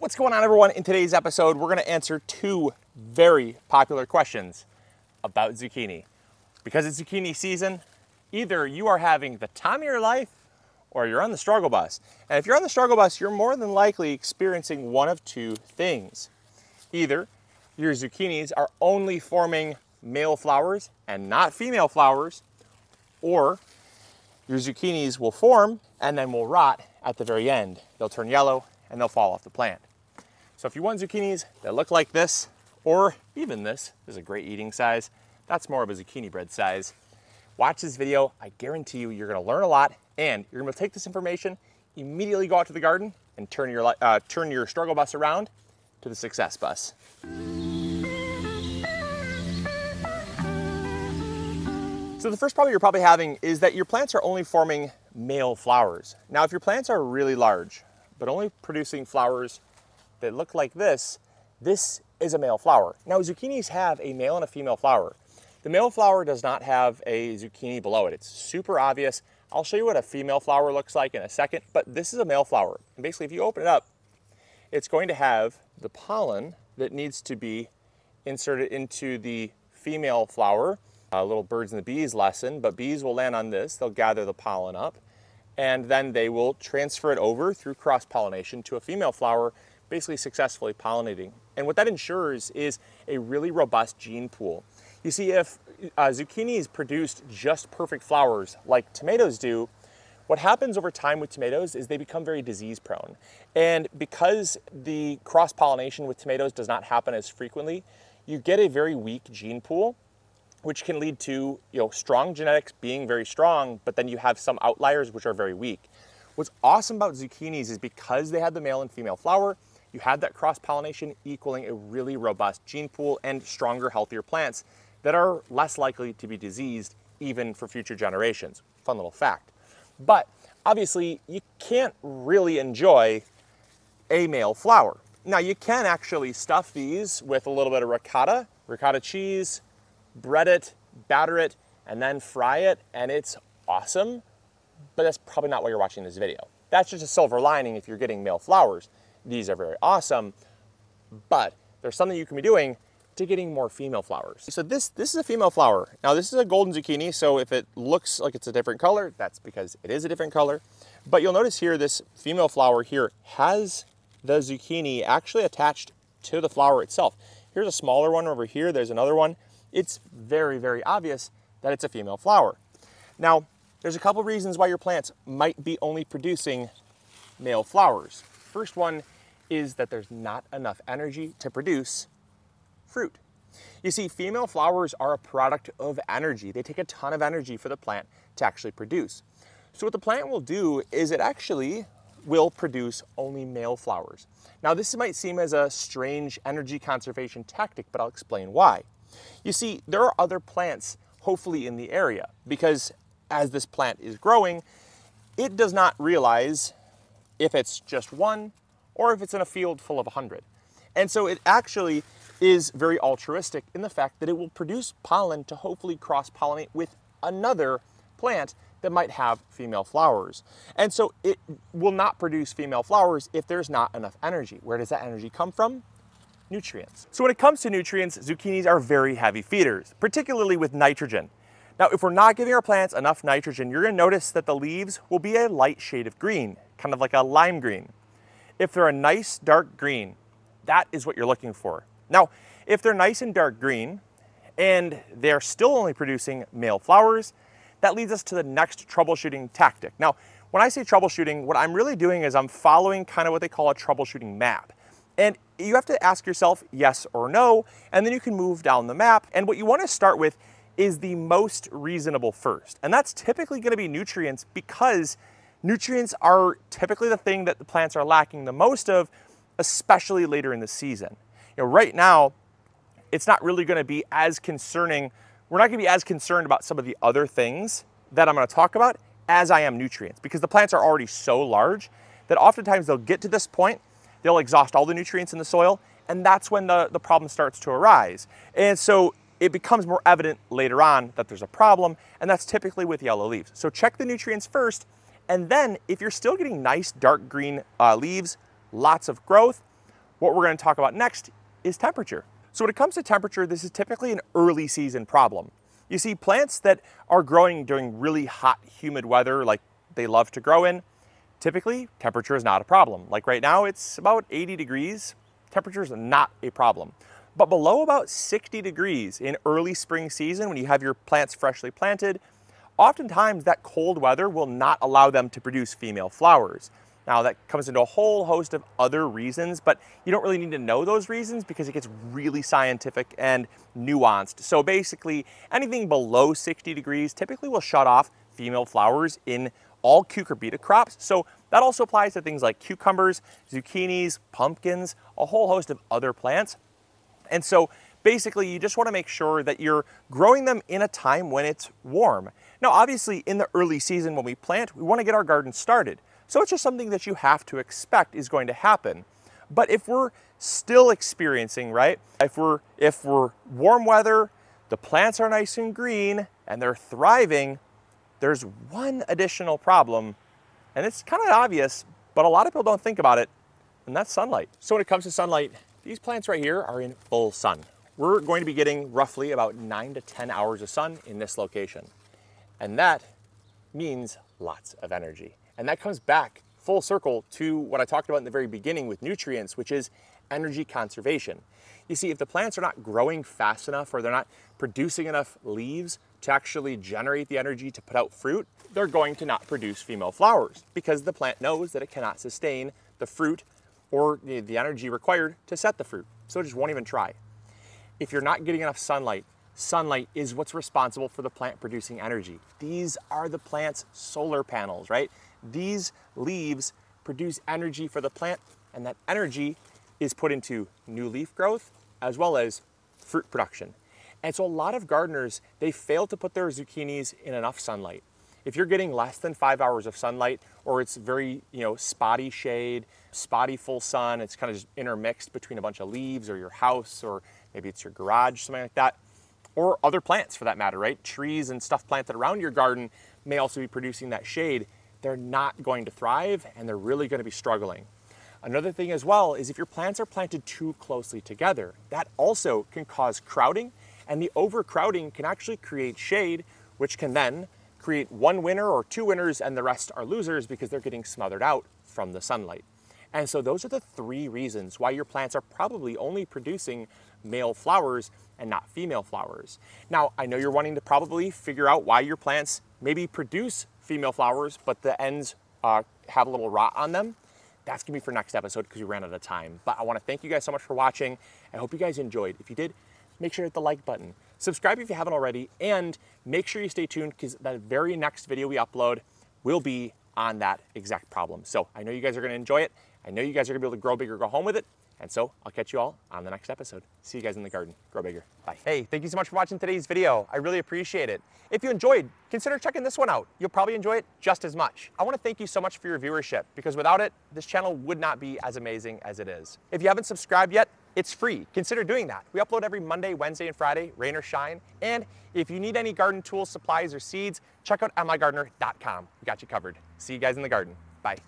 What's going on, everyone? In today's episode, we're going to answer two very popular questions about zucchini. Because it's zucchini season, either you are having the time of your life or you're on the struggle bus. And if you're on the struggle bus, you're more than likely experiencing one of two things. Either your zucchinis are only forming male flowers and not female flowers, or your zucchinis will form and then will rot at the very end. They'll turn yellow and they'll fall off the plant. So if you want zucchinis that look like this, or even this is a great eating size, that's more of a zucchini bread size. Watch this video. I guarantee you, you're gonna learn a lot, and you're gonna take this information, immediately go out to the garden and turn your struggle bus around to the success bus. So the first problem you're probably having is that your plants are only forming male flowers. Now, if your plants are really large, but only producing flowers that look like this is a male flower. Now, zucchinis have a male and a female flower. The male flower does not have a zucchini below it. It's super obvious. I'll show you what a female flower looks like in a second, but this is a male flower. And basically, if you open it up, it's going to have the pollen that needs to be inserted into the female flower. A little birds and the bees lesson, but bees will land on this. They'll gather the pollen up, and then they will transfer it over through cross-pollination to a female flower, basically successfully pollinating. And what that ensures is a really robust gene pool. You see, if zucchinis produced just perfect flowers like tomatoes do, what happens over time with tomatoes is they become very disease prone. And because the cross-pollination with tomatoes does not happen as frequently, you get a very weak gene pool, which can lead to strong genetics being very strong, but then you have some outliers which are very weak. What's awesome about zucchinis is because they have the male and female flower, you have that cross-pollination equaling a really robust gene pool and stronger, healthier plants that are less likely to be diseased even for future generations. Fun little fact. But obviously, you can't really enjoy a male flower. Now, you can actually stuff these with a little bit of ricotta cheese, bread it, batter it, and then fry it, and it's awesome, but that's probably not why you're watching this video. That's just a silver lining if you're getting male flowers. These are very awesome, but there's something you can be doing to getting more female flowers. So this is a female flower. Now, this is a golden zucchini, so if it looks like it's a different color, that's because it is a different color. But you'll notice here, this female flower here has the zucchini actually attached to the flower itself. Here's a smaller one over here, there's another one. It's very, very obvious that it's a female flower. Now, there's a couple reasons why your plants might be only producing male flowers. First one is that there's not enough energy to produce fruit. You see, female flowers are a product of energy. They take a ton of energy for the plant to actually produce. So what the plant will do is it actually will produce only male flowers. Now, this might seem as a strange energy conservation tactic, but I'll explain why. You see, there are other plants hopefully in the area, because as this plant is growing, it does not realize if it's just one or if it's in a field full of 100. And so it actually is very altruistic in the fact that it will produce pollen to hopefully cross-pollinate with another plant that might have female flowers. And so it will not produce female flowers if there's not enough energy. Where does that energy come from? Nutrients. So when it comes to nutrients, zucchinis are very heavy feeders, particularly with nitrogen. Now, if we're not giving our plants enough nitrogen, you're gonna notice that the leaves will be a light shade of green, kind of like a lime green. If they're a nice dark green, that is what you're looking for. Now, if they're nice and dark green and they're still only producing male flowers, that leads us to the next troubleshooting tactic. Now, when I say troubleshooting, what I'm really doing is I'm following kind of what they call a troubleshooting map. And you have to ask yourself yes or no, and then you can move down the map. And what you want to start with is the most reasonable first. And that's typically going to be nutrients, because nutrients are typically the thing that the plants are lacking the most of, especially later in the season. Right now, it's not really going to be as concerning. We're not going to be as concerned about some of the other things that I'm going to talk about as I am nutrients, because the plants are already so large that oftentimes they'll get to this point, they'll exhaust all the nutrients in the soil, and that's when the problem starts to arise. And so it becomes more evident later on that there's a problem, and that's typically with yellow leaves. So check the nutrients first, and then if you're still getting nice dark green leaves, lots of growth, what we're going to talk about next is temperature. So when it comes to temperature, this is typically an early season problem. You see, plants that are growing during really hot, humid weather, like they love to grow in, typically temperature is not a problem. Like right now, it's about 80 degrees. Temperature is not a problem. But below about 60 degrees in early spring season, when you have your plants freshly planted, oftentimes that cold weather will not allow them to produce female flowers. Now that comes into a whole host of other reasons, but you don't really need to know those reasons because it gets really scientific and nuanced. So basically, anything below 60 degrees typically will shut off female flowers in all cucurbita crops. So that also applies to things like cucumbers, zucchinis, pumpkins, a whole host of other plants. And so basically, you just want to make sure that you're growing them in a time when it's warm. Now, obviously, in the early season when we plant, we want to get our garden started. So it's just something that you have to expect is going to happen. But if we're still experiencing, right, if we're warm weather, the plants are nice and green, and they're thriving, there's one additional problem, and it's kind of obvious, but a lot of people don't think about it, and that's sunlight. So when it comes to sunlight, these plants right here are in full sun. We're going to be getting roughly about 9 to 10 hours of sun in this location. And that means lots of energy. And that comes back full circle to what I talked about in the very beginning with nutrients, which is energy conservation. You see, if the plants are not growing fast enough or they're not producing enough leaves to actually generate the energy to put out fruit, they're going to not produce female flowers because the plant knows that it cannot sustain the fruit or the energy required to set the fruit. So it just won't even try. If you're not getting enough sunlight, sunlight is what's responsible for the plant producing energy. These are the plant's solar panels, right? These leaves produce energy for the plant, and that energy is put into new leaf growth as well as fruit production. And so a lot of gardeners, they fail to put their zucchinis in enough sunlight. If you're getting less than 5 hours of sunlight, or it's very, spotty shade, spotty full sun, it's kind of just intermixed between a bunch of leaves or your house, or maybe it's your garage, something like that, or other plants for that matter, right? Trees and stuff planted around your garden may also be producing that shade. They're not going to thrive, and they're really going to be struggling. Another thing as well is if your plants are planted too closely together, that also can cause crowding, and the overcrowding can actually create shade, which can then create one winner or two winners, and the rest are losers because they're getting smothered out from the sunlight. And so those are the three reasons why your plants are probably only producing male flowers and not female flowers. Now, I know you're wanting to probably figure out why your plants maybe produce female flowers, but the ends have a little rot on them. That's gonna be for next episode because we ran out of time. But I wanna thank you guys so much for watching. I hope you guys enjoyed. If you did, make sure to hit the like button. Subscribe if you haven't already, and make sure you stay tuned because the very next video we upload will be on that exact problem. So I know you guys are gonna enjoy it. I know you guys are gonna be able to grow bigger, go home with it. And so I'll catch you all on the next episode. See you guys in the garden. Grow bigger. Bye. Hey, thank you so much for watching today's video. I really appreciate it. If you enjoyed, consider checking this one out. You'll probably enjoy it just as much. I want to thank you so much for your viewership because without it, this channel would not be as amazing as it is. If you haven't subscribed yet, it's free. Consider doing that. We upload every Monday, Wednesday, and Friday, rain or shine. And if you need any garden tools, supplies, or seeds, check out mygardener.com. We got you covered. See you guys in the garden. Bye.